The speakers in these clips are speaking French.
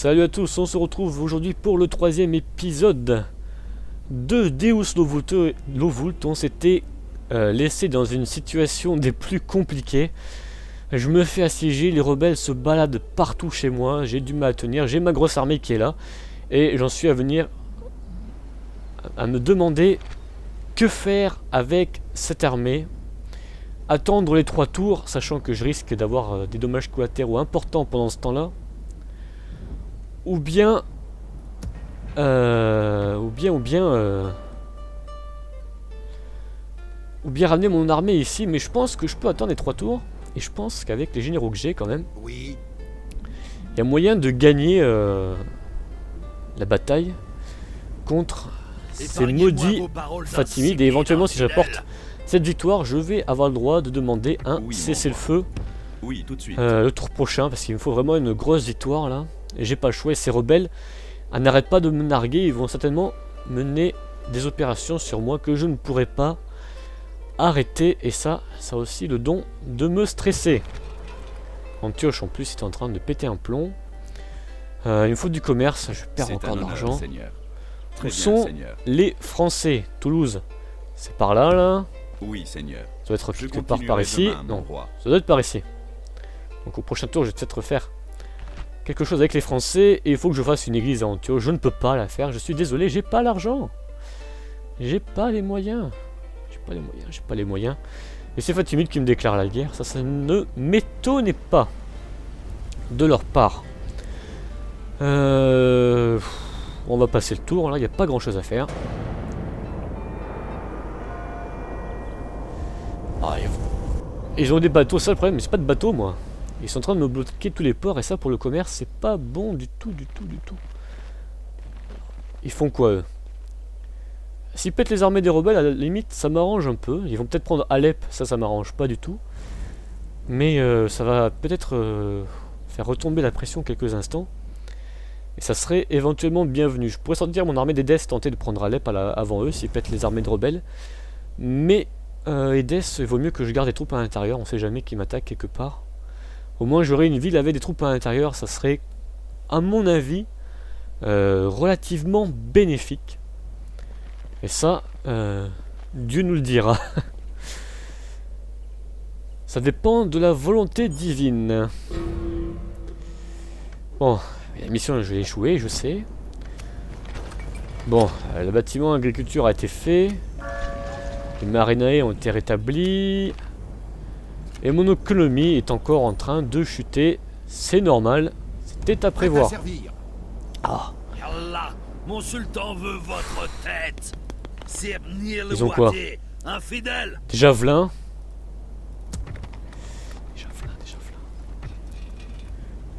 Salut à tous, on se retrouve aujourd'hui pour le troisième épisode de Deus Novult. On s'était laissé dans une situation des plus compliquées. Je me fais assiéger, les rebelles se baladent partout chez moi, j'ai du mal à tenir, j'ai ma grosse armée qui est là. Et j'en suis à venir à me demander que faire avec cette armée. Attendre les 3 tours, sachant que je risque d'avoir des dommages collatéraux importants pendant ce temps-là. Ou bien ramener mon armée ici, mais je pense que je peux attendre les 3 tours. Et je pense qu'avec les généraux que j'ai quand même, il y a moyen de gagner la bataille contre ces maudits Fatimides. Et éventuellement, si je rapporte cette victoire, je vais avoir le droit de demander un cessez-le-feu tout de suite. le tour prochain, parce qu'il me faut vraiment une grosse victoire là. Et j'ai pas le choix, et ces rebelles n'arrêtent pas de me narguer, ils vont certainement mener des opérations sur moi que je ne pourrai pas arrêter, et ça a aussi le don de me stresser. Antioche en plus est en train de péter un plomb. Il me faut du commerce, je perds encore de l'argent. Où sont les Français? Toulouse, c'est par là là. Oui, Seigneur. Ça doit être quelque part par ici. Non, ça doit être par ici. Donc au prochain tour, je vais peut-être faire quelque chose avec les Français, et il faut que je fasse une église à Antioche. Je ne peux pas la faire, je suis désolé, j'ai pas l'argent. J'ai pas les moyens. J'ai pas les moyens. Et c'est Fatimides qui me déclare la guerre, ça ne m'étonnait pas de leur part. On va passer le tour, là, il n'y a pas grand chose à faire. Ah, ils ont des bateaux, ça le problème, mais c'est pas de bateaux moi. Ils sont en train de me bloquer tous les ports, et ça pour le commerce c'est pas bon du tout. Ils font quoi eux? S'ils pètent les armées des rebelles, à la limite ça m'arrange un peu. Ils vont peut-être prendre Alep, ça m'arrange pas du tout. Mais ça va peut-être faire retomber la pression quelques instants. Et ça serait éventuellement bienvenu. Je pourrais sortir mon armée d'Édesse, tenter de prendre Alep avant eux s'ils pètent les armées de rebelles. Mais Édesse, il vaut mieux que je garde des troupes à l'intérieur, on sait jamais qui m'attaque quelque part. Au moins j'aurais une ville avec des troupes à l'intérieur, ça serait à mon avis relativement bénéfique. Et ça, Dieu nous le dira. Ça dépend de la volonté divine. Bon, la mission je vais échouer, je sais. Bon, le bâtiment agriculture a été fait. Les marinae ont été rétablis. Et mon économie est encore en train de chuter. C'est normal, c'était à prévoir. Ah. Yallah, mon sultan veut votre tête. Ils ont quoi? Infidèle. Des javelins.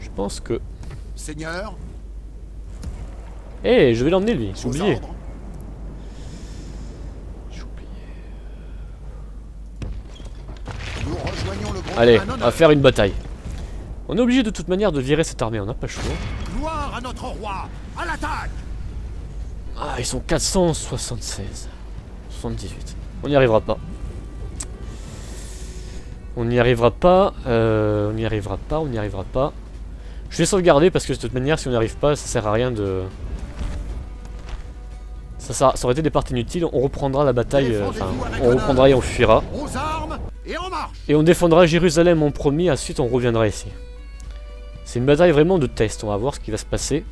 Je pense que... Seigneur. Eh, je vais l'emmener lui, j'ai oublié. Allez, on va faire une bataille. On est obligé de toute manière de virer cette armée, on n'a pas le choix. Gloire à notre roi, à l'attaque. Ah, ils sont 476. 78. On n'y arrivera pas. On n'y arrivera pas. On n'y arrivera pas. Je vais sauvegarder parce que de toute manière, si on n'y arrive pas, ça sert à rien de... Ça aurait été des parties inutiles. On reprendra la bataille. On reprendra et on fuira. Et on défendra Jérusalem en premier. Ensuite, on reviendra ici. C'est une bataille vraiment de test. On va voir ce qui va se passer.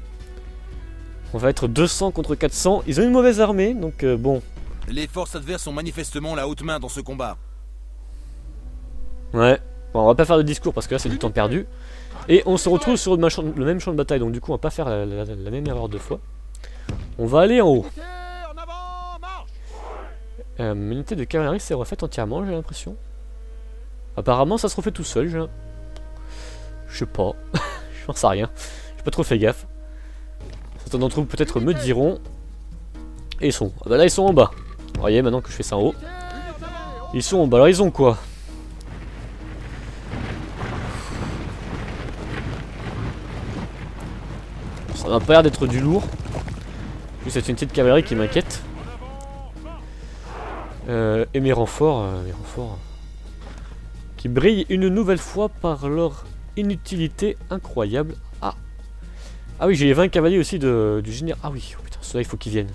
On va être 200 contre 400. Ils ont une mauvaise armée, donc bon. Les forces adverses ont manifestement la haute main dans ce combat. Ouais. Bon, on va pas faire de discours parce que là c'est du temps perdu. Et on se retrouve sur le même champ de bataille, donc du coup on va pas faire la même erreur 2 fois. On va aller en haut. L'unité de cavalerie s'est refaite entièrement, j'ai l'impression. Apparemment ça se refait tout seul. Je sais pas. Je pense à rien. J'ai pas trop fait gaffe. Certains d'entre vous peut-être me diront. Et ils sont. Ah bah là ils sont en bas. Vous voyez maintenant que je fais ça en haut. Ils sont en bas. Alors ils ont quoi? Ça n'a pas l'air d'être du lourd. Plus c'est une petite cavalerie qui m'inquiète. Et mes renforts qui brillent une nouvelle fois par leur inutilité incroyable. Ah, Ah oui, j'ai les 20 cavaliers aussi du général. Ah oui, oh putain, ceux-là il faut qu'ils viennent.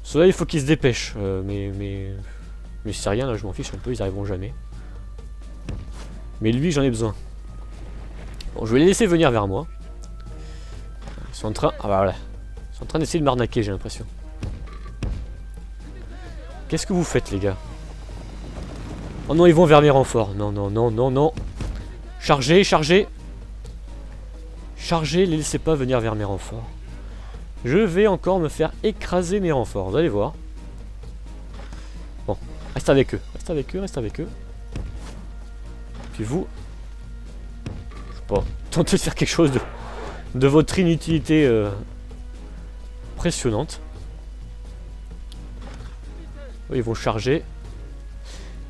Ceux-là il faut qu'ils se dépêchent. Mais c'est rien là, je m'en fiche un peu, ils arriveront jamais. Mais lui j'en ai besoin. Bon, je vais les laisser venir vers moi. Ils sont en train... Ah bah voilà. Ils sont en train d'essayer de m'arnaquer, j'ai l'impression. Qu'est-ce que vous faites les gars? Oh non, ils vont vers mes renforts. Non, non, non, non, non. Chargez, chargez. Chargez, les laissez pas venir vers mes renforts. Je vais encore me faire écraser mes renforts, vous allez voir. Bon, reste avec eux, reste avec eux, reste avec eux. Puis vous... Je sais pas, tentez de faire quelque chose de votre inutilité impressionnante. Ils vont charger.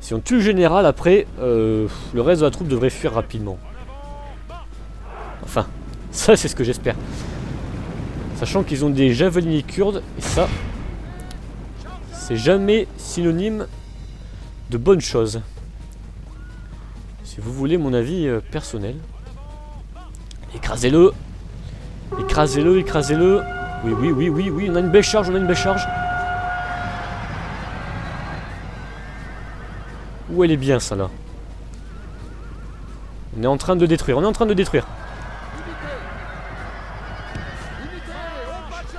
Si on tue le général, après, le reste de la troupe devrait fuir rapidement. Enfin, ça c'est ce que j'espère. Sachant qu'ils ont des javeliniers kurdes, et ça, c'est jamais synonyme de bonne chose. Si vous voulez mon avis personnel. Écrasez-le. Écrasez-le, écrasez-le. Oui, oui, oui, oui, oui, on a une belle charge, on a une belle charge. Où elle est bien, ça, là? On est en train de détruire, on est en train de détruire.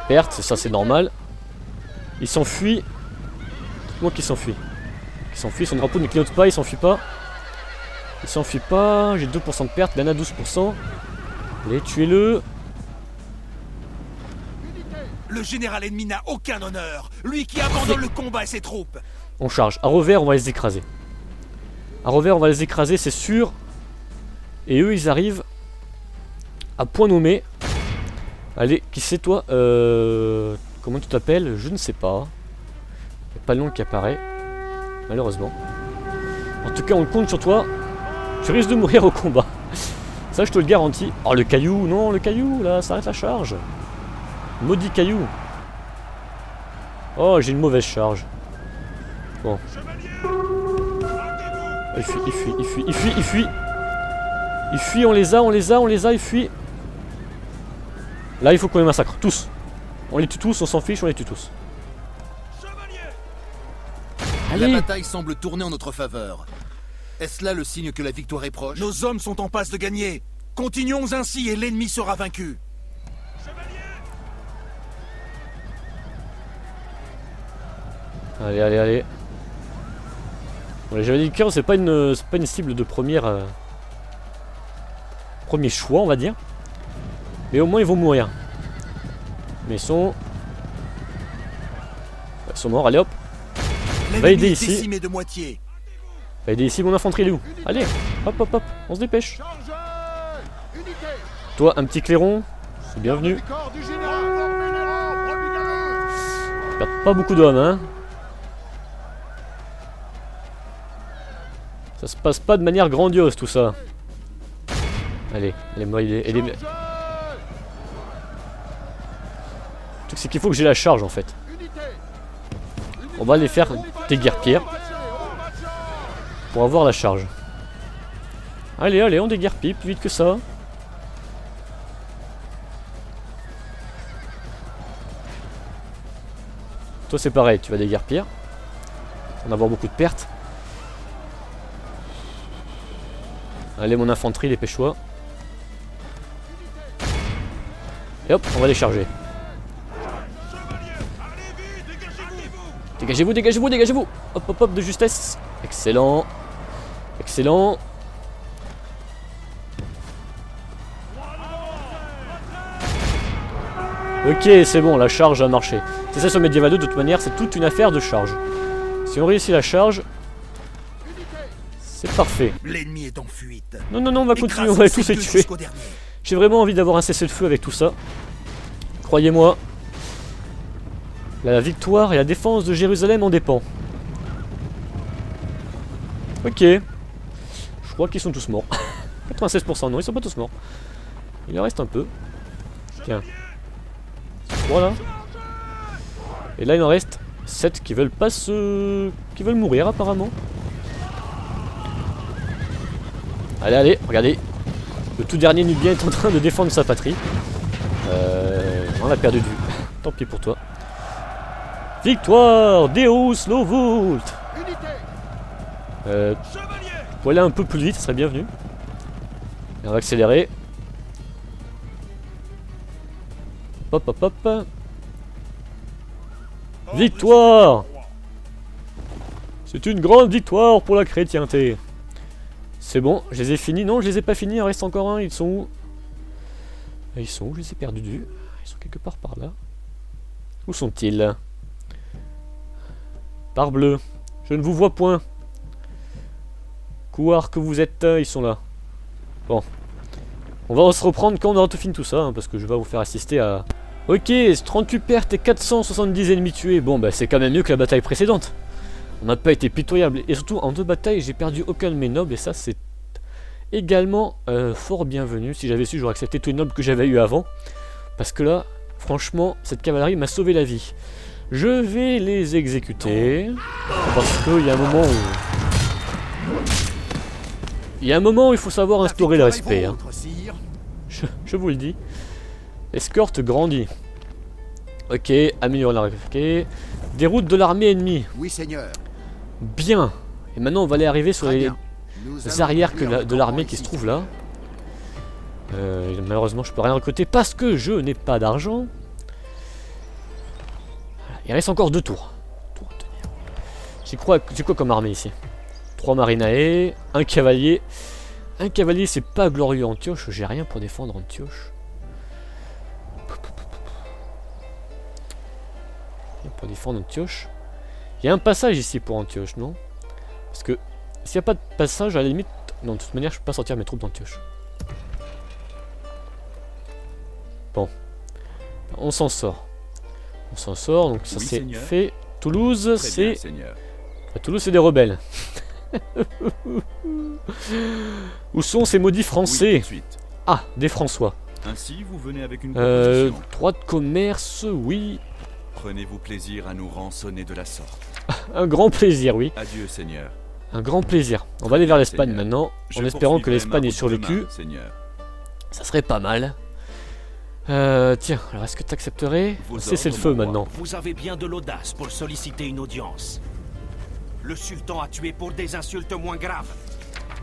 Perte, ça c'est normal. Il s'enfuit. Dites-moi qu'il s'enfuit. Il s'enfuit, son drapeau ne clignote pas, il s'enfuit pas. Il s'enfuit pas, j'ai 2% de perte, il en a 12%. Allez, tuez-le. Le général ennemi n'a aucun honneur. Lui qui abandonne le combat et ses troupes. On charge. À revers, on va les écraser. À revers, on va les écraser, c'est sûr. Et eux, ils arrivent à point nommé. Allez, qui c'est toi? Comment tu t'appelles? Je ne sais pas. Il n'y a pas le nom qui apparaît. Malheureusement. En tout cas, on compte sur toi. Tu risques de mourir au combat. Ça, je te le garantis. Oh, le caillou. Non, le caillou, là, ça arrête la charge. Maudit caillou. Oh, j'ai une mauvaise charge. Bon. Il fuit, il fuit, il fuit, il fuit, il fuit. Il fuit, on les a, on les a, on les a, il fuit. Là, il faut qu'on les massacre, tous. On les tue tous, on s'en fiche, on les tue tous. Allez. La bataille semble tourner en notre faveur. Est-ce là le signe que la victoire est proche? Nos hommes sont en passe de gagner. Continuons ainsi et l'ennemi sera vaincu. Allez, allez, allez. Bon, les javeliers de cœur, c'est pas une cible de première... premier choix, on va dire. Mais au moins, ils vont mourir. Mais ils sont morts, allez hop. Va aider ici. De moitié. Va aider ici, mon infanterie, il est où? Allez, hop, hop, hop, on se dépêche. Toi, un petit clairon, c'est bienvenu. Perd pas beaucoup d'hommes, hein. Ça se passe pas de manière grandiose, tout ça. Allez, moi, aidez. Le truc, c'est qu'il faut que j'ai la charge, en fait. On va les faire déguerpir pour avoir la charge. Allez, allez, on déguerpit plus vite que ça. Toi, c'est pareil, tu vas déguerpir. On va avoir beaucoup de pertes. Allez, mon infanterie, les péchois. Et hop, on va les charger. Dégagez-vous, dégagez-vous, dégagez-vous. Hop, hop, hop, de justesse. Excellent. Excellent. Ok, c'est bon, la charge a marché. C'est ça sur Medieval 2, de toute manière, c'est toute une affaire de charge. Si on réussit la charge, c'est parfait. L'ennemi est en fuite. Non, non, non, on va continuer, on va tous les tuer. J'ai vraiment envie d'avoir un cessez-le-feu avec tout ça. Croyez-moi. La victoire et la défense de Jérusalem en dépend. Ok. Je crois qu'ils sont tous morts. 96%, non, ils sont pas tous morts. Il en reste un peu. Tiens. Voilà. Et là, il en reste 7 qui veulent pas se... qui veulent mourir, apparemment. Allez, allez, regardez. Le tout dernier Nubien est en train de défendre sa patrie. On a perdu de vue. Tant pis pour toi. Victoire Deus Novult. Pour aller un peu plus vite, ça serait bienvenu. Et on va accélérer. Hop hop hop. Victoire! C'est une grande victoire pour la chrétienté. C'est bon, je les ai finis. Non, je les ai pas finis, il en reste encore un. Ils sont où? Ils sont où? Je les ai perdus de vue. Ils sont quelque part par là. Où sont-ils? Parbleu, je ne vous vois point. Couard que vous êtes, ils sont là. Bon. On va se reprendre quand on aura tout fini tout ça, hein, parce que je vais vous faire assister à... Ok, 38 pertes et 470 ennemis tués. Bon, bah c'est quand même mieux que la bataille précédente. On n'a pas été pitoyable. Et surtout, en 2 batailles, j'ai perdu aucun de mes nobles. Et ça, c'est également fort bienvenu. Si j'avais su, j'aurais accepté tous les nobles que j'avais eu avant. Parce que là, franchement, cette cavalerie m'a sauvé la vie. Je vais les exécuter. Parce qu'il y a un moment où... Il y a un moment où il faut savoir instaurer le respect. Hein. Je vous le dis. Escorte grandit. Ok, améliorer la... Ok. Déroute de l'armée ennemie. Oui, seigneur. Bien. Et maintenant, on va aller arriver sur les arrières de l'armée qui se trouve là. Malheureusement, je peux rien recruter parce que je n'ai pas d'argent. Il reste encore 2 tours. J'ai quoi comme armée ici? 3 marinae, 1 cavalier. Un cavalier, c'est pas glorieux. Antioche, j'ai rien pour défendre Antioche. Pour défendre Antioche. Il y a un passage ici pour Antioche, non? Parce que s'il n'y a pas de passage, à la limite... Non, de toute manière, je peux pas sortir mes troupes d'Antioche. Bon. On s'en sort. On s'en sort, donc ça c'est fait. Toulouse, c'est... Toulouse, c'est des rebelles. Où sont ces maudits Français? Ah, des François. Ainsi, vous venez avec une proposition. Droit de commerce, oui. Prenez-vous plaisir à nous rançonner de la sorte. Un grand plaisir, oui. Adieu, Seigneur. Un grand plaisir. On va aller vers l'Espagne maintenant, en espérant que l'Espagne ait survécu. Ça serait pas mal. Tiens, alors est-ce que tu accepterais? C'est le feu maintenant. Vous avez bien de l'audace pour solliciter une audience. Le sultan a tué pour des insultes moins graves.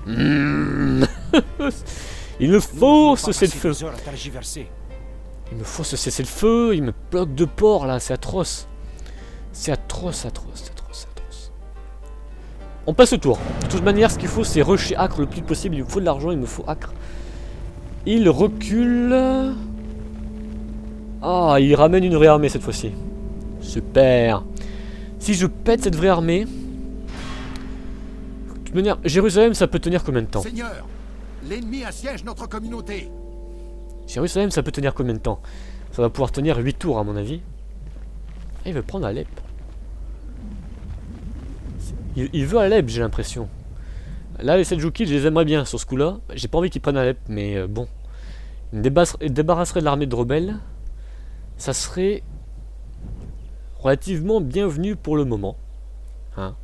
Il me faut ce cessez-le-feu. Il me faut ce cessez-le-feu. Il me bloque de port là, c'est atroce. C'est atroce, atroce, atroce, atroce. On passe le tour. De toute manière, ce qu'il faut, c'est rusher Acre le plus possible. Il me faut de l'argent, il me faut Acre. Il recule. Ah, il ramène une vraie armée cette fois-ci. Super. Si je pète cette vraie armée... De toute manière, Jérusalem, ça peut tenir combien de temps? Seigneur, l'ennemi assiège notre communauté. Jérusalem, ça peut tenir combien de temps? Ça va pouvoir tenir 8 tours à mon avis. Ah, il veut prendre Alep. Il veut Alep, j'ai l'impression. Là, les Seljoukides, je les aimerais bien sur ce coup-là. J'ai pas envie qu'ils prennent Alep, mais bon. Il me débarrasserait de l'armée de rebelles. Ça serait relativement bienvenu pour le moment. Hein.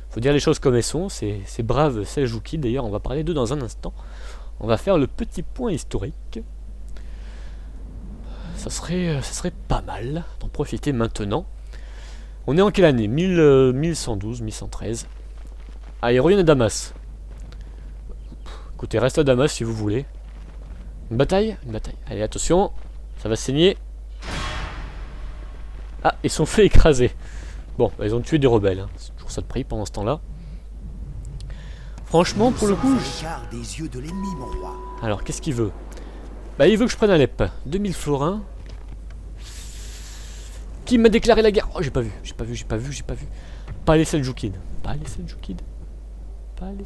Faut dire les choses comme elles sont. Ces braves Seljoukides, d'ailleurs, on va parler d'eux dans un instant. On va faire le petit point historique. Ça serait pas mal d'en profiter maintenant. On est en quelle année? 1112, 1113. Allez, reviens à Damas. Écoutez, reste à Damas si vous voulez. Une bataille? Une bataille. Allez, attention. Ça va saigner. Ah, ils sont fait écraser. Bon, bah, ils ont tué des rebelles. Hein. C'est toujours ça de prix pendant ce temps-là. Franchement, pour le coup... Des yeux de l'ennemi, mon roi. Alors, qu'est-ce qu'il veut? Bah, il veut que je prenne Alep. 2000 florins. Qui m'a déclaré la guerre? Oh, j'ai pas vu. Pas les Seljoukides. Pas les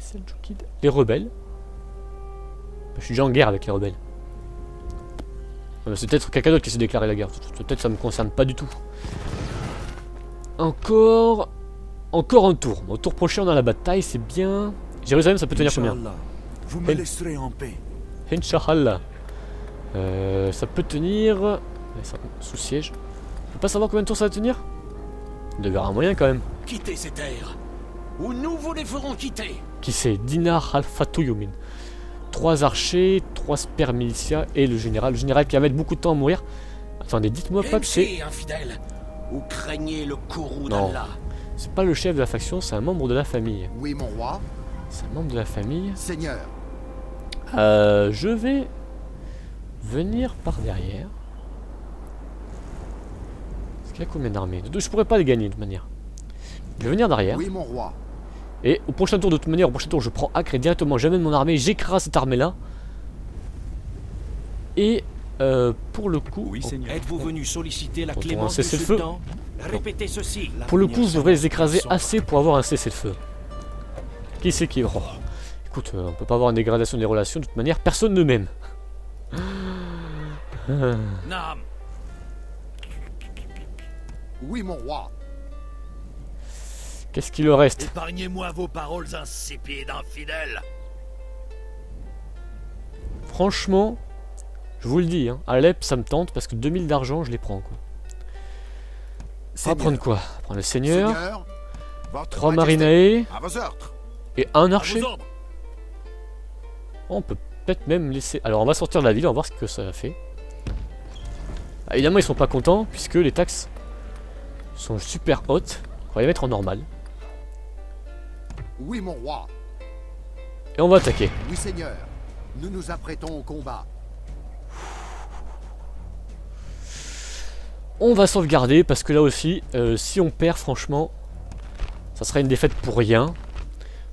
Seljoukides. Les rebelles. Bah, je suis déjà en guerre avec les rebelles. C'est peut-être quelqu'un d'autre qui s'est déclaré la guerre. Peut-être ça me concerne pas du tout. Encore un tour. Au tour prochain, on a la bataille, c'est bien. Jérusalem, ça peut tenir combien? Vous me laisserez en paix. Inch'Allah. Ça peut tenir... Sous siège. On peut pas savoir combien de tours ça va tenir? Il doit y avoir un moyen quand même. Quittez ces terres, ou nous vous les ferons quitter. Qui c'est? Dinar Al-Fatouyoumine. 3 archers, 3 spermilicia et le général. Le général qui va mettre beaucoup de temps à mourir. Attendez, dites-moi pas que c'est... infidèle, ou craignez le courroux Non. d'Allah. C'est pas le chef de la faction, c'est un membre de la famille. Oui, mon roi. C'est un membre de la famille. Seigneur. Je vais venir par derrière. Est-ce qu'il y a combien d'armées? Je pourrais pas les gagner de toute manière. Je vais venir derrière. Oui, mon roi. Et au prochain tour, de toute manière, au prochain tour, je prends Acre et directement j'amène mon armée, j'écrase cette armée-là. Et pour le coup... Oui, Seigneur. Êtes-vous venu solliciter la Quand on a un clémence du cessez-le-feu. sultan? Répétez ceci. Pour le coup, je devrais les écraser assez pour avoir un cessez-le-feu. Qui c'est qui... Oh. Écoute, on peut pas avoir une dégradation des relations, de toute manière, personne ne m'aime. Nam. Oui, mon roi. Qu'est-ce qu'il leur reste? Épargnez-moi vos paroles insipides, infidèles. Franchement, je vous le dis, hein, Alep, ça me tente, parce que 2000 d'argent, je les prends, quoi. On va prendre quoi? On va prendre le seigneur, Seigneur, votre 3 majesté. marinae À vos ordres. et un archer. À vos ordres. On peut peut-être même laisser... Alors on va sortir de la ville, on va voir ce que ça fait. Ah, évidemment ils sont pas contents puisque les taxes sont super hautes. On va les mettre en normal. Oui, mon roi. Et on va attaquer. Oui, Seigneur. Nous nous apprêtons au combat. On va sauvegarder parce que là aussi, si on perd franchement, ça sera une défaite pour rien.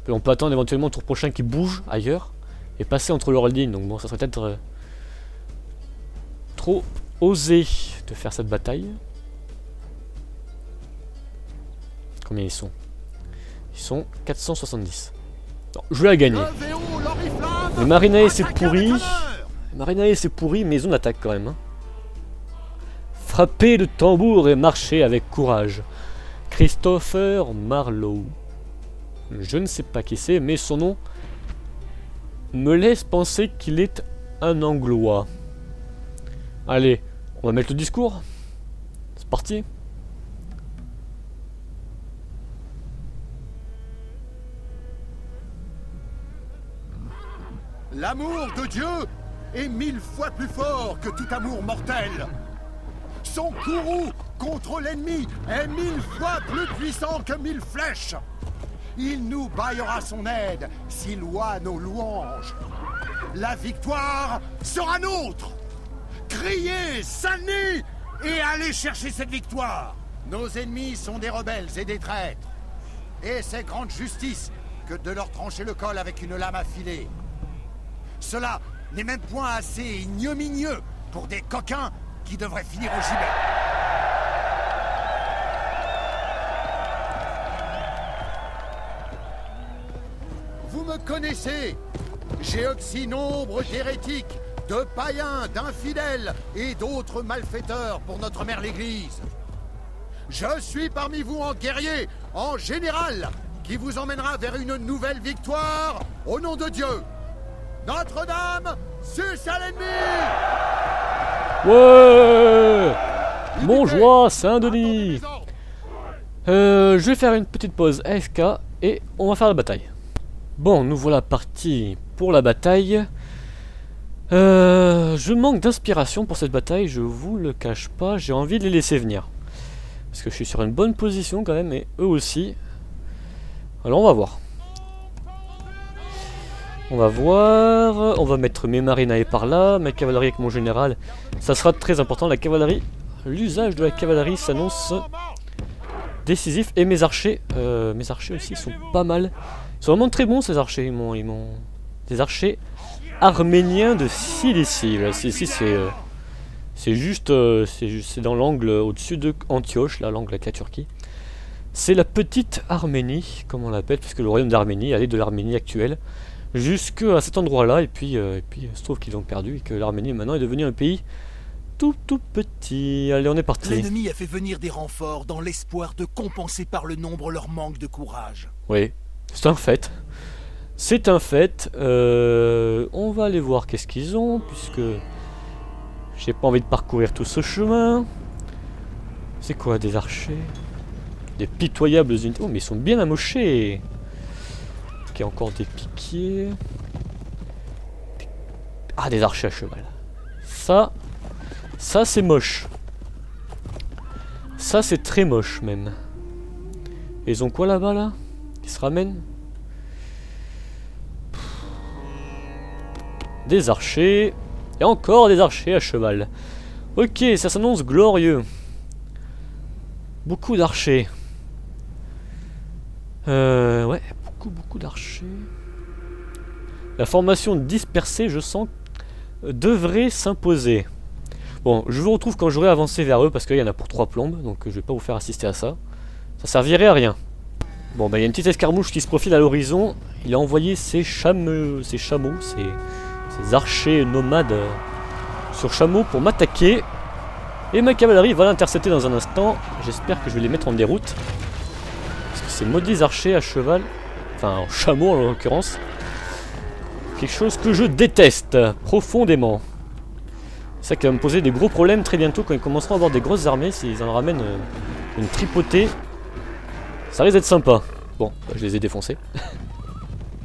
On peut attendre éventuellement au tour prochain qu'ils bougent ailleurs et passer entre leurs lignes. Donc bon, ça serait peut-être trop osé de faire cette bataille. Combien ils sont? Ils sont 470. Non, je vais la gagner. Levez haut l'oriflamme. Le Marinae c'est Attaquez pourri. avec honneur. Le Marinae c'est pourri, mais ils ont l'attaque quand même. Hein. Frappez le tambour et marchez avec courage. Christopher Marlowe. Je ne sais pas qui c'est, mais son nom me laisse penser qu'il est un Anglois. Allez, on va mettre le discours. C'est parti. L'amour de Dieu est 1000 fois plus fort que tout amour mortel. Son courroux contre l'ennemi est 1000 fois plus puissant que 1000 flèches. Il nous baillera son aide s'il loua nos louanges. La victoire sera nôtre. Criez, Saint-Denis, et allez chercher cette victoire. Nos ennemis sont des rebelles et des traîtres. Et c'est grande justice que de leur trancher le col avec une lame affilée. Cela n'est même point assez ignominieux pour des coquins qui devraient finir au gibet. Vous me connaissez. J'ai aussi nombre d'hérétiques, de païens, d'infidèles et d'autres malfaiteurs pour notre mère l'Église. Je suis parmi vous en guerrier, en général, qui vous emmènera vers une nouvelle victoire au nom de Dieu. Notre-Dame, suce à l'ennemi! Ouais! Bonjour Saint-Denis! Je vais faire une petite pause AFK et on va faire la bataille. Bon, nous voilà partis pour la bataille. Je manque d'inspiration pour cette bataille, je vous le cache pas, j'ai envie de les laisser venir. Parce que je suis sur une bonne position quand même, et eux aussi. Alors on va voir. On va voir, on va mettre mes marinae par là, ma cavalerie avec mon général. Ça sera très important, la cavalerie. L'usage de la cavalerie s'annonce décisif. Et mes archers aussi sont pas mal. Ils sont vraiment très bons ces archers. Ils m'ont des archers arméniens de Cilicie. Là, Cilicie c'est juste c'est dans l'angle au-dessus de Antioche, là l'angle avec la Turquie. C'est la petite Arménie, comme on l'appelle, puisque le royaume d'Arménie allait de l'Arménie actuelle jusqu'à cet endroit-là, et puis il se trouve qu'ils ont perdu et que l'Arménie maintenant est devenue un pays tout petit. Allez, on est parti. L'ennemi a fait venir des renforts dans l'espoir de compenser par le nombre leur manque de courage. Oui, c'est un fait. C'est un fait. On va aller voir qu'est-ce qu'ils ont, puisque j'ai pas envie de parcourir tout ce chemin. C'est quoi, des archers? Des pitoyables unités. Oh, mais ils sont bien amochés. Ok, encore des piquiers. Des Ah, des archers à cheval. Ça c'est moche. Ça c'est très moche même. Et ils ont quoi là-bas là? Ils se ramènent? Des archers. Et encore des archers à cheval. Ok, ça s'annonce glorieux. Beaucoup d'archers. Ouais, beaucoup d'archers. La formation dispersée, je sens, devrait s'imposer. Bon, je vous retrouve quand j'aurai avancé vers eux, parce qu'il y en a pour 3 plombes, donc je vais pas vous faire assister à ça. Ça servirait à rien. Bon, bah il y a une petite escarmouche qui se profile à l'horizon. Il a envoyé ses chameaux, ses archers nomades sur chameau pour m'attaquer. Et ma cavalerie va l'intercepter dans un instant. J'espère que je vais les mettre en déroute. Parce que ces maudits archers à cheval, enfin en chameau en l'occurrence, quelque chose que je déteste profondément. Ça qui va me poser des gros problèmes très bientôt quand ils commenceront à avoir des grosses armées. S'ils en ramènent une tripotée, ça risque d'être sympa. Bon, bah, je les ai défoncés.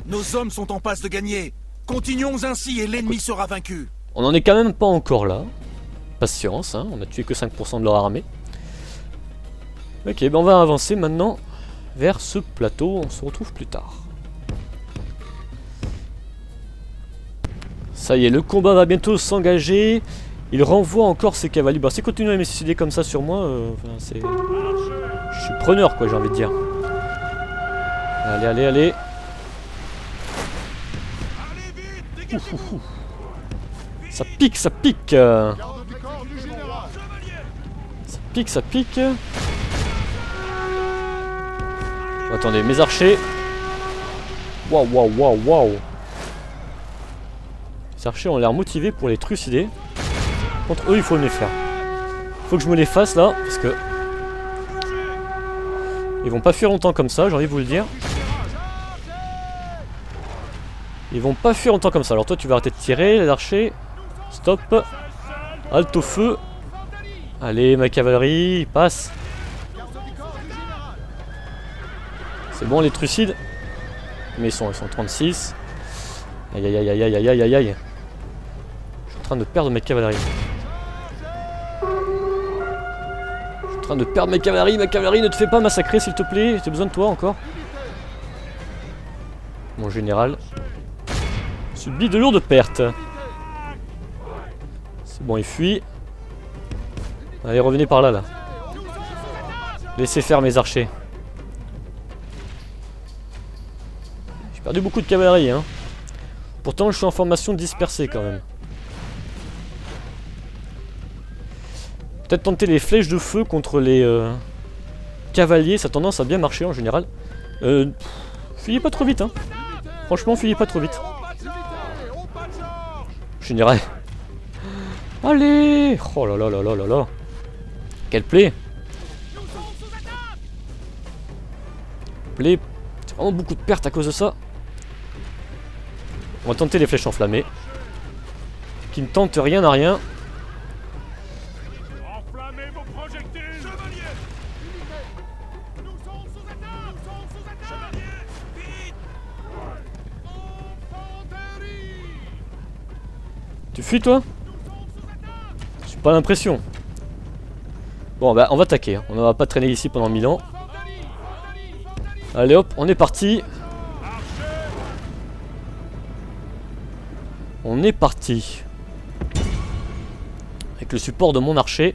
Nos hommes sont en passe de gagner. Continuons ainsi et l'ennemi sera vaincu. On n'en est quand même pas encore là. Patience, hein, on a tué que 5% de leur armée. Ok, ben on va avancer maintenant vers ce plateau. On se retrouve plus tard. Ça y est, le combat va bientôt s'engager. Il renvoie encore ses cavaliers. Bah, c'est continuer à me suicider comme ça sur moi. Je suis preneur, quoi, j'ai envie de dire. Allez. Ça pique. Ça pique. Oh, attendez, mes archers. Waouh. Les archers ont l'air motivés pour les trucider. Contre eux, il faut me les faire. Faut que je me les fasse là, parce que ils vont pas fuir longtemps comme ça, j'ai envie de vous le dire. Ils vont pas fuir longtemps comme ça. Alors toi, tu vas arrêter de tirer, les archers. Stop. Halte au feu. Allez, ma cavalerie, passe. C'est bon, les trucides. Mais ils sont 36. Aïe. Je suis en train de perdre mes cavaleries. Ma cavalerie, ne te fais pas massacrer s'il te plaît. J'ai besoin de toi encore. Mon général subit de lourdes pertes. C'est bon, il fuit. Allez, revenez par là. Laissez faire mes archers. J'ai perdu beaucoup de cavalerie, hein. Pourtant, je suis en formation dispersée quand même. Peut-être tenter les flèches de feu contre les cavaliers. Ça a tendance à bien marcher en général. Fuyez pas trop vite, hein. Franchement, fuyez pas trop vite. Général. Allez. Oh là là. Quelle plaie. C'est vraiment beaucoup de pertes à cause de ça. On va tenter les flèches enflammées. Qui ne tentent rien à rien. Tu fuis toi? J'ai pas l'impression. Bon bah on va attaquer, hein. On ne va pas traîner ici pendant 1000 ans. Allez hop, on est parti. On est parti. Avec le support de mon archer.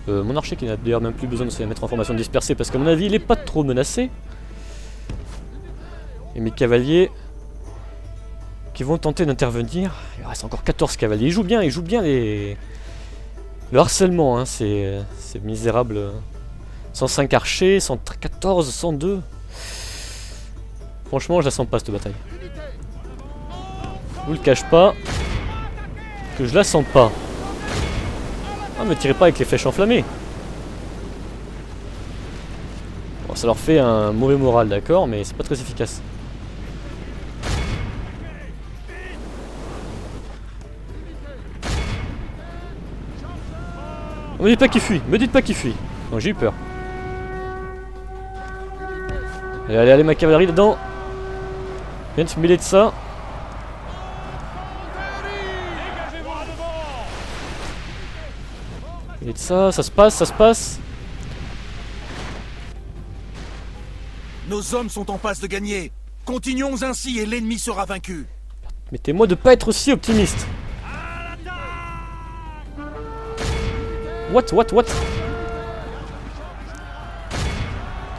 Mon archer qui n'a d'ailleurs même plus besoin de se mettre en formation dispersée parce qu'à mon avis il est pas trop menacé. Et mes cavaliers qui vont tenter d'intervenir. Il reste encore 14 cavaliers. Ils jouent bien le harcèlement, hein, c'est misérable. 105 archers, 114, 102. Franchement, je la sens pas cette bataille. Je vous le cache pas que je la sens pas. Ah, me tirez pas avec les flèches enflammées. Bon, ça leur fait un mauvais moral, d'accord, mais c'est pas très efficace. Me dites pas qu'il fuit, Non, j'ai eu peur. Allez, ma cavalerie dedans. Viens te mêler de ça. Et ça se passe, ça se passe. Nos hommes sont en passe de gagner. Continuons ainsi et l'ennemi sera vaincu. Mettez-moi de pas être aussi optimiste. What?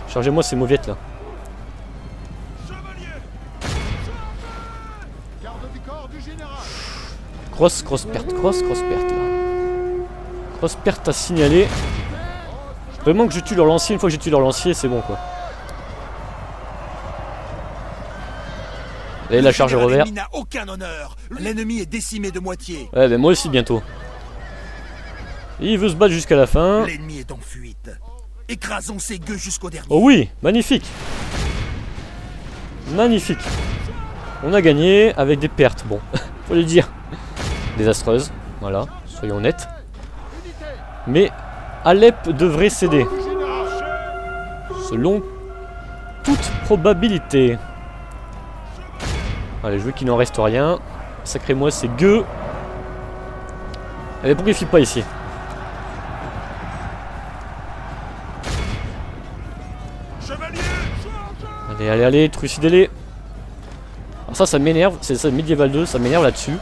Chargez-moi ces mauviettes là. Grosse perte là. Grosse perte à signaler. Vraiment que je tue leur lancier, une fois que j'ai tué leur lancier, c'est bon quoi. Et la charge revers. L'ennemi n'a aucun honneur. L'ennemi est décimé de moitié. Ouais, ben moi aussi bientôt. Il veut se battre jusqu'à la fin. L'ennemi est en fuite. Écrasons ses gueux jusqu'au dernier. Oh oui, magnifique. Magnifique. On a gagné avec des pertes, bon, faut le dire. Désastreuses, voilà, soyons honnêtes. Mais Alep devrait céder. Selon toute probabilité. Allez, je veux qu'il n'en reste rien. Sacrez-moi, c'est gueux. Allez, pourquoi il file pas ici? Allez, trucidez-les. Alors ça m'énerve, c'est ça, Medieval 2, ça m'énerve là-dessus.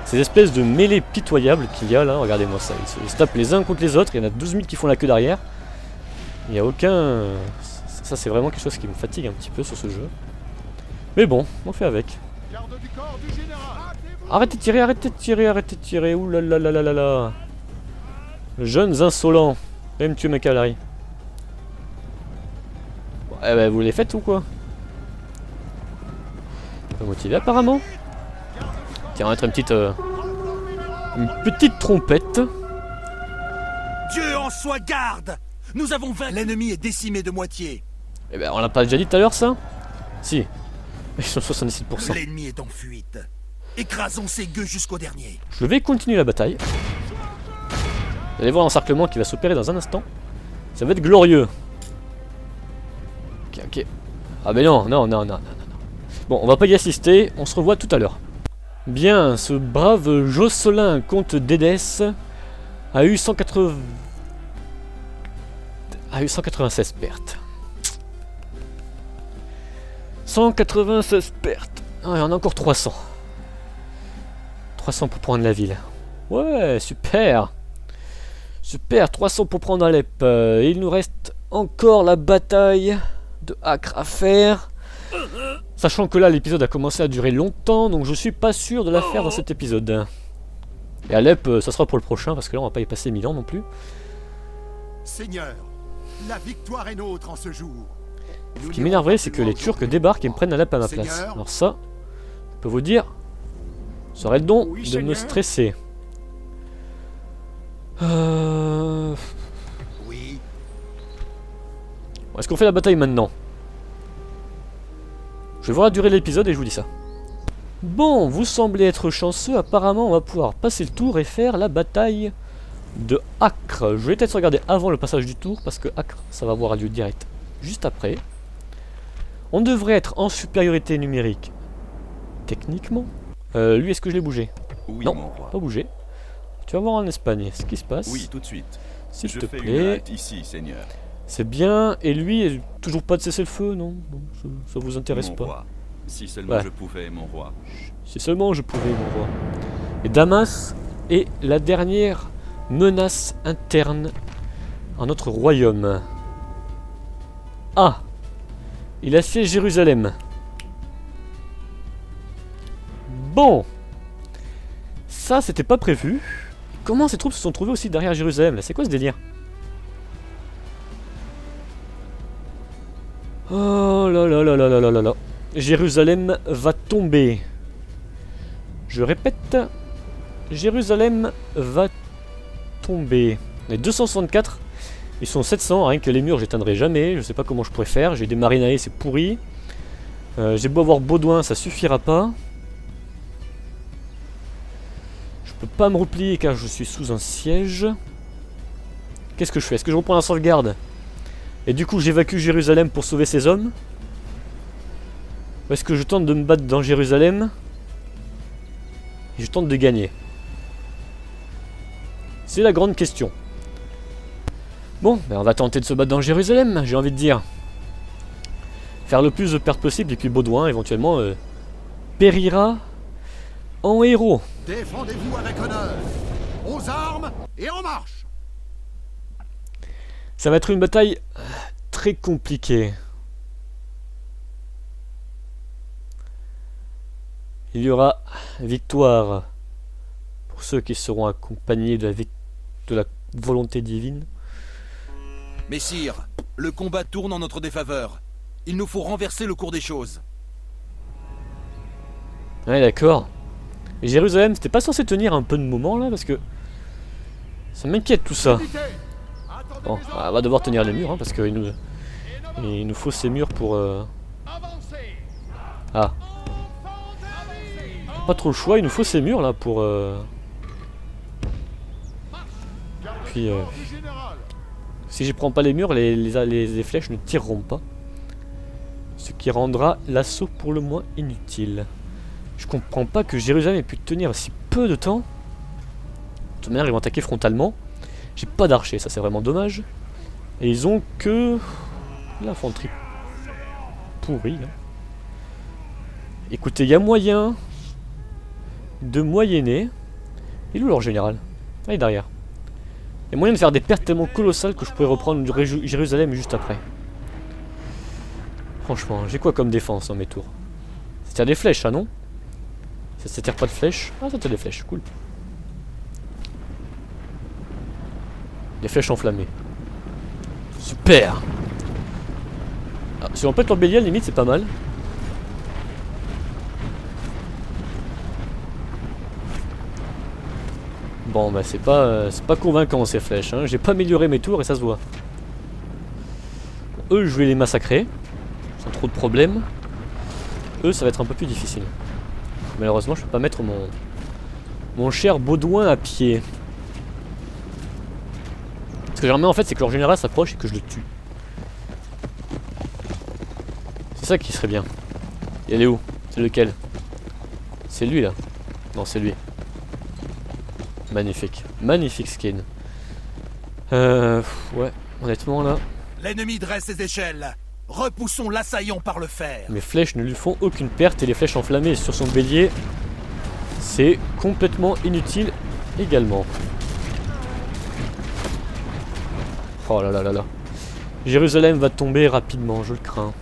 Ces espèces de mêlées pitoyables qu'il y a là, regardez-moi ça. Ils se tapent les uns contre les autres, il y en a 12 000 qui font la queue derrière. Il n'y a aucun... Ça c'est vraiment quelque chose qui me fatigue un petit peu sur ce jeu. Mais bon, on fait avec. Arrêtez de tirer, ouh là là là là là là. Jeunes insolents, allez me tuer ma cavalerie. Eh ben vous les faites ou quoi? Pas motivé apparemment. Tiens, on va mettre une petite trompette. Dieu en soit garde. Nous avons vaincu. L'ennemi est décimé de moitié. Eh ben on l'a pas déjà dit tout à l'heure ça? Si. Ils sont 77%. L'ennemi est en fuite. Écrasons ses gueux jusqu'au dernier. Je vais continuer la bataille. Vous allez voir l'encerclement qui va s'opérer dans un instant. Ça va être glorieux. Ok. Ah mais non. Bon, on va pas y assister, on se revoit tout à l'heure. Bien, ce brave Jocelyn, comte d'Édesse, a eu 196 pertes. 196 pertes. Ah, il y en a encore 300. 300 pour prendre la ville. Ouais, super. Super, 300 pour prendre Alep. Il nous reste encore la bataille de Acre à faire. Sachant que là, l'épisode a commencé à durer longtemps, donc je suis pas sûr de la faire dans cet épisode. Et Alep, ça sera pour le prochain, parce que là, on va pas y passer 1000 ans non plus. Seigneur, la victoire est nôtre en ce jour. Ce qui m'énerverait, c'est que les Turcs débarquent et me prennent Alep à ma place. Alors ça, je peux vous dire, ça aurait le don de me stresser. Oui. Est-ce qu'on fait la bataille maintenant? Je vais voir la durée de l'épisode et je vous dis ça. Bon, vous semblez être chanceux, apparemment on va pouvoir passer le tour et faire la bataille de Acre. Je vais peut-être regarder avant le passage du tour, parce que Acre, ça va avoir lieu direct juste après. On devrait être en supériorité numérique, techniquement. Lui, est-ce que je l'ai bougé? Oui, non, mon roi. pas bougé. Tu vas voir en Espagne ce qui se passe. Oui, tout de suite. S'il te fais une plaît. halte ici, Seigneur. C'est bien. Et lui, toujours pas de cessez-le-feu, non? Bon, ça vous intéresse Mon pas. roi. Si seulement Ouais. je pouvais, mon roi. Si seulement je pouvais, mon roi. Et Damas est la dernière menace interne en notre royaume. Ah! Il assiège Jérusalem. Bon! Ça, c'était pas prévu. Comment ces troupes se sont trouvées aussi derrière Jérusalem? C'est quoi ce délire? Oh là là là là là là là là. Jérusalem va tomber. Je répète, Jérusalem va tomber. On est 264. Ils sont 700, rien que les murs j'éteindrai jamais. Je sais pas comment je pourrais faire. J'ai des marinae, c'est pourri. J'ai beau avoir Baudouin, ça suffira pas. Je peux pas me replier car je suis sous un siège. Qu'est-ce que je fais? Est-ce que je reprends la sauvegarde? Et du coup j'évacue Jérusalem pour sauver ces hommes? Ou est-ce que je tente de me battre dans Jérusalem et je tente de gagner? C'est la grande question. Bon, ben on va tenter de se battre dans Jérusalem, j'ai envie de dire. Faire le plus de pertes possible, et puis Baudouin, éventuellement, périra en héros. Défendez-vous avec honneur. Aux armes et en marche. Ça va être une bataille très compliquée. Il y aura victoire pour ceux qui seront accompagnés de la volonté divine. Messire, le combat tourne en notre défaveur. Il nous faut renverser le cours des choses. Ouais, d'accord. Et Jérusalem, c'était pas censé tenir un peu de moment là, parce que ça m'inquiète tout ça. Bon, on va devoir tenir les murs, hein, parce qu'il nous faut ces murs pour... Ah. Pas trop le choix, il nous faut ces murs là pour... Puis... Si je prends pas les murs, les flèches ne tireront pas. Ce qui rendra l'assaut pour le moins inutile. Je comprends pas que Jérusalem ait pu tenir si peu de temps. De toute manière, ils vont attaquer frontalement. J'ai pas d'archers, ça c'est vraiment dommage. Et ils ont que... l'infanterie pourrie là. Écoutez, il y a moyen de moyenner. Il est où leur général? Ah, il est derrière. Il y a moyen de faire des pertes tellement colossales que je pourrais reprendre Jérusalem juste après. Franchement, j'ai quoi comme défense dans mes tours? Ça tire des flèches, ah non? Ça tire pas de flèches? Ah, ça tire des flèches, cool. Des flèches enflammées. Super! Ah, si on pète leur bélier, à la limite, c'est pas mal. Bon, bah c'est pas convaincant ces flèches, hein. J'ai pas amélioré mes tours et ça se voit. Eux, je vais les massacrer. Sans trop de problèmes. Eux, ça va être un peu plus difficile. Malheureusement, je peux pas mettre mon cher Baudouin à pied. Ce que j'aimerais en fait, c'est que leur général s'approche et que je le tue. C'est ça qui serait bien. Il est où? C'est lequel? C'est lui là. Non, c'est lui. Magnifique. Magnifique skin. Ouais, honnêtement là. L'ennemi dresse ses échelles. Repoussons l'assaillant par le fer. Mes flèches ne lui font aucune perte et les flèches enflammées sur son bélier, c'est complètement inutile également. Oh là là là là. Jérusalem va tomber rapidement, je le crains.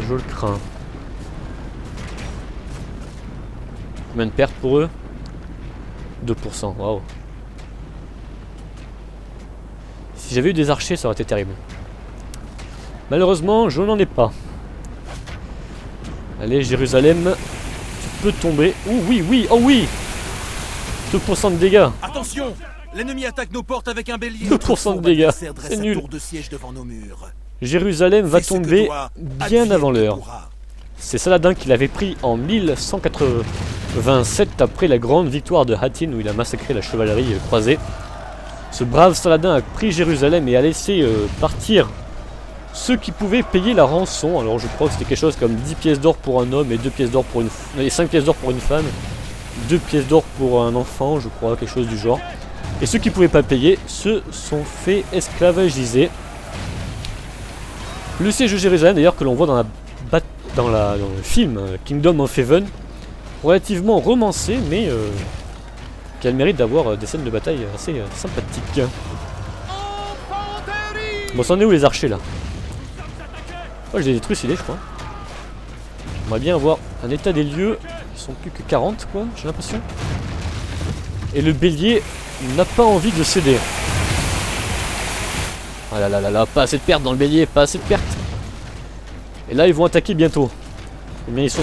Je le crains. Combien de pertes pour eux? 2%, waouh. Si j'avais eu des archers, ça aurait été terrible. Malheureusement, je n'en ai pas. Allez, Jérusalem, tu peux tomber. Oh oui, oui, oh oui! 2% de dégâts. Attention! L'ennemi attaque nos portes avec un bélier. 2% de dégâts, c'est nul. Tour de siège devant nos murs. Jérusalem va tomber bien avant l'heure. C'est Saladin qui l'avait pris en 1187 après la grande victoire de Hattin où il a massacré la chevalerie croisée. Ce brave Saladin a pris Jérusalem et a laissé partir ceux qui pouvaient payer la rançon. Alors je crois que c'était quelque chose comme 10 pièces d'or pour un homme et 2 pièces d'or pour une et 5 pièces d'or pour une femme, 2 pièces d'or pour un enfant, je crois, quelque chose du genre. Et ceux qui pouvaient pas payer se sont fait esclavagiser. Le siège de Jérusalem d'ailleurs que l'on voit dans le film Kingdom of Heaven, relativement romancé mais qui a le mérite d'avoir des scènes de bataille assez sympathiques. Bon, c'en est où les archers là? Oh, je les ai trucidés je crois. J'aimerais bien avoir un état des lieux. Ils sont plus que 40 quoi, j'ai l'impression. Et le bélier n'a pas envie de céder. Ah là là là là, pas assez de pertes dans le bélier, pas assez de pertes. Et là ils vont attaquer bientôt. Combien ils sont?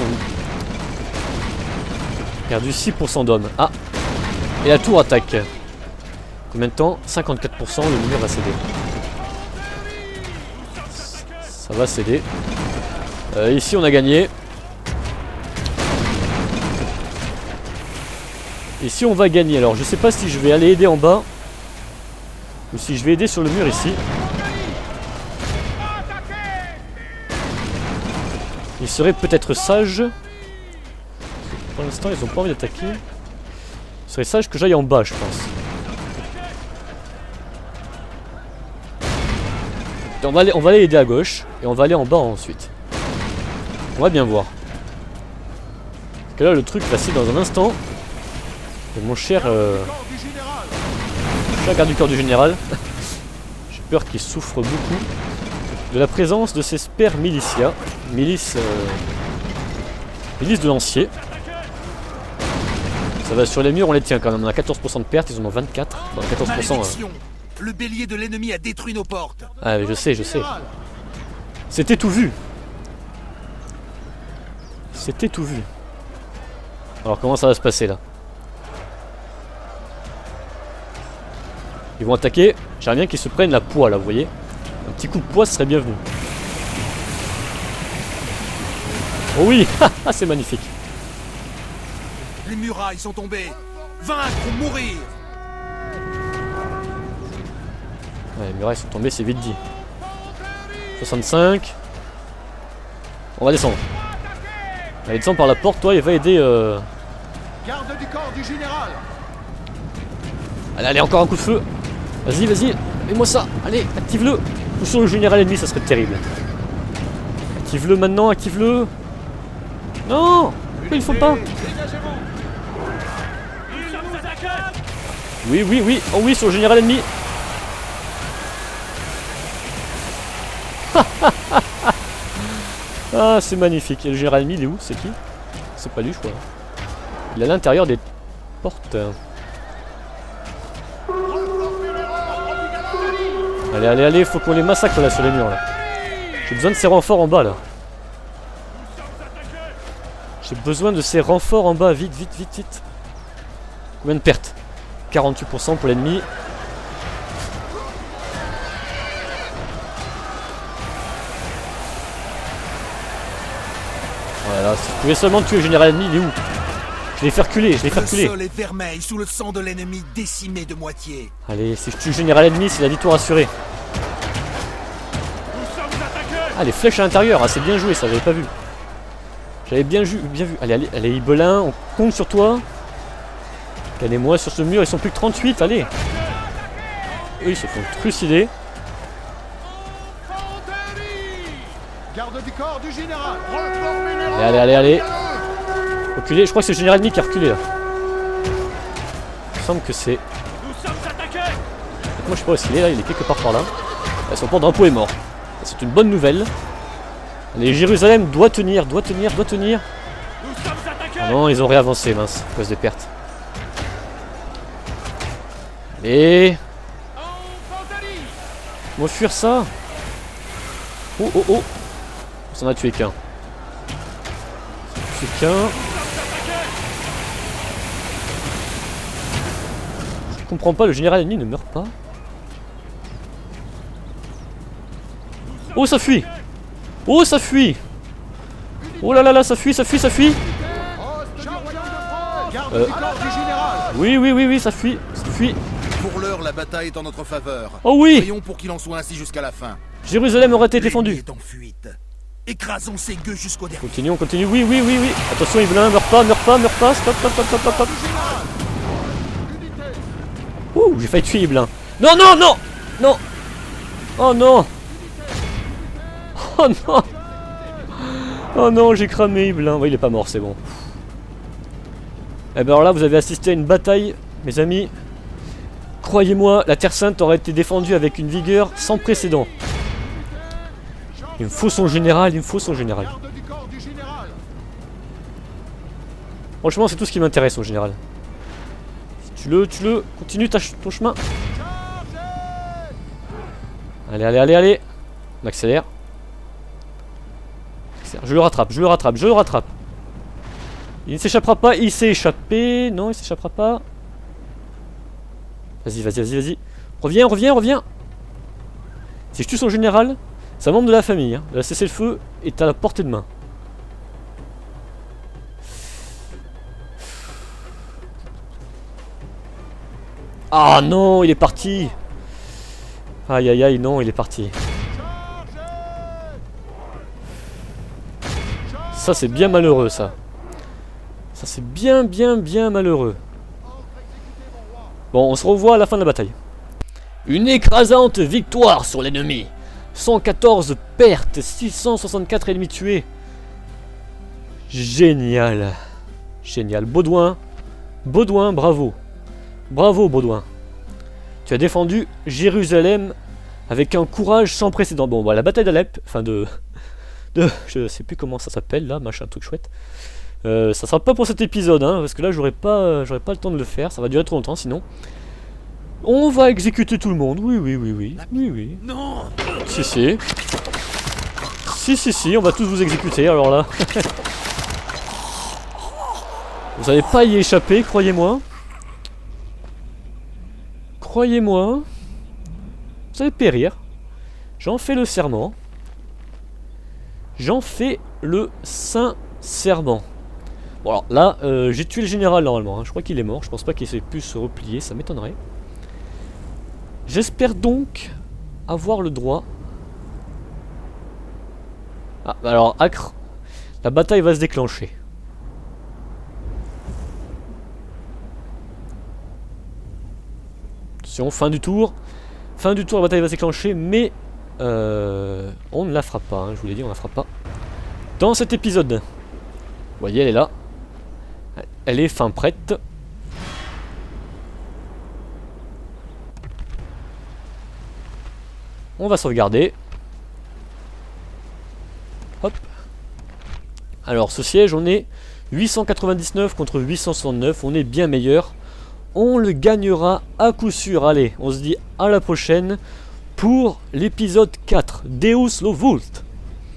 Perdu 6% d'hommes. Ah! Et la tour attaque. Combien de temps? 54%, le mur va céder. Ça va céder. Ici on a gagné. Ici on va gagner. Alors je sais pas si je vais aller aider en bas ou si je vais aider sur le mur ici. Il serait peut-être sage. Pour l'instant ils ont pas envie d'attaquer. Il serait sage que j'aille en bas je pense. Et on va aller aider à gauche. Et on va aller en bas ensuite. On va bien voir. Parce que là le truc va se dans un instant. Et mon cher garde du corps du général. J'ai peur qu'il souffre beaucoup de la présence de ces sper militia. Milice de lanciers. Ça va sur les murs, on les tient quand même. On a 14% de pertes, ils en ont 24. Bon, 14%. Le bélier de l'ennemi a détruit nos portes. Ah mais je sais. C'était tout vu. C'était tout vu. Alors comment ça va se passer là? Ils vont attaquer. J'aimerais bien qu'ils se prennent la poix là, vous voyez. Un petit coup de poix serait bienvenu. Oh oui. C'est magnifique. Les murailles sont tombées. Vaincre ou mourir. Ouais, les murailles sont tombées, c'est vite dit. 65. On va descendre. Allez, descends par la porte, toi, et va aider. Garde du corps du général. Allez, encore un coup de feu. Vas-y, mets-moi ça. Allez, active-le. Ou sur le général ennemi, ça serait terrible. Active-le maintenant, active-le. Non, il faut pas. Oui. Oh oui, sur le général ennemi. Ah, c'est magnifique. Et le général ennemi, il est où? C'est qui? C'est pas lui, je crois. Il est à l'intérieur des portes. Allez, faut qu'on les massacre là sur les murs là. J'ai besoin de ces renforts en bas là. J'ai besoin de ces renforts en bas, vite. Combien de pertes? 48% pour l'ennemi. Voilà, si je pouvais seulement tuer le général ennemi, il est où? Je l'ai fait reculer, Le sol est vermeil sous le sang de l'ennemi décimé de moitié. Allez, si je tue le général ennemi, c'est la victoire assurée. Ah, les flèches à l'intérieur, ah, c'est bien joué ça, j'avais pas vu. J'avais bien vu. Allez, Ibelin, on compte sur toi. Calmez-moi sur ce mur, ils sont plus que 38, allez. Eux, ils se font trucider. Garde du corps du général. Allez. Reculez, je crois que c'est le général ennemi qui a reculé là. Il me semble que c'est. Moi je sais pas où est-ce qu'il est là, il est quelque part par là. Son porte-drapeau est mort. C'est une bonne nouvelle. Allez, Jérusalem doit tenir. Oh non, ils ont réavancé, mince, à cause des pertes. Allez. On va fuir ça. Oh. On s'en a tué qu'un. Je comprends pas, le général ennemi ne meurt pas. Oh, ça fuit. Oh là là, ça fuit. Oui, ça fuit. Pour l'heure, la bataille est en notre faveur. Oh oui. Prions pour qu'il en soit ainsi jusqu'à la fin. Jérusalem aurait été défendue. Est en fuite. Écrasons ces gueux jusqu'au dernier. Continue. Oui. Attention, Ibelin, meurs pas. Stop. Ouh, j'ai failli tuer Ibelin. Non. Oh non, j'ai cramé Ibelin. Ouais, il est pas mort, c'est bon. Eh ben alors là, vous avez assisté à une bataille, mes amis. Croyez-moi, la Terre Sainte aurait été défendue avec une vigueur sans précédent. Il me faut son général. Franchement, c'est tout ce qui m'intéresse au général. Tue-le. Continue ton chemin. Allez. On accélère. Je le rattrape. Il ne s'échappera pas. Il s'est échappé. Non, il s'échappera pas. Vas-y. Reviens. Si je tue son général, c'est un membre de la famille. Hein. Le cessez-le-feu est à la portée de main. Ah non, il est parti. Aïe, non, il est parti. Ça, c'est bien malheureux, ça. Ça, c'est bien malheureux. Bon, on se revoit à la fin de la bataille. Une écrasante victoire sur l'ennemi. 114 pertes, 664 ennemis tués. Génial. Génial. Baudouin, bravo. Bravo, Baudouin. Tu as défendu Jérusalem avec un courage sans précédent. Bon, bah, la bataille d'Alep, enfin je sais plus comment ça s'appelle là, machin, truc chouette. Ça sera pas pour cet épisode, hein, parce que là j'aurais pas le temps de le faire, ça va durer trop longtemps sinon. On va exécuter tout le monde, oui. Non. Si, on va tous vous exécuter, alors là. Vous n'allez pas y échapper, croyez-moi. Croyez-moi. Vous allez périr. J'en fais le serment. J'en fais le saint serment. Bon alors là, j'ai tué le général normalement, hein. Je crois qu'il est mort, je pense pas qu'il ait pu se replier, ça m'étonnerait. J'espère donc avoir le droit... Ah, alors Acre, la bataille va se déclencher. Attention, fin du tour, la bataille va se déclencher, mais on ne la fera pas, hein, je vous l'ai dit, on la fera pas. Dans cet épisode, vous voyez, elle est là. Elle est fin prête. On va sauvegarder. Hop. Alors ce siège, on est 899 contre 869. On est bien meilleur. On le gagnera à coup sûr. Allez, on se dit à la prochaine pour l'épisode 4. Deus lo vult.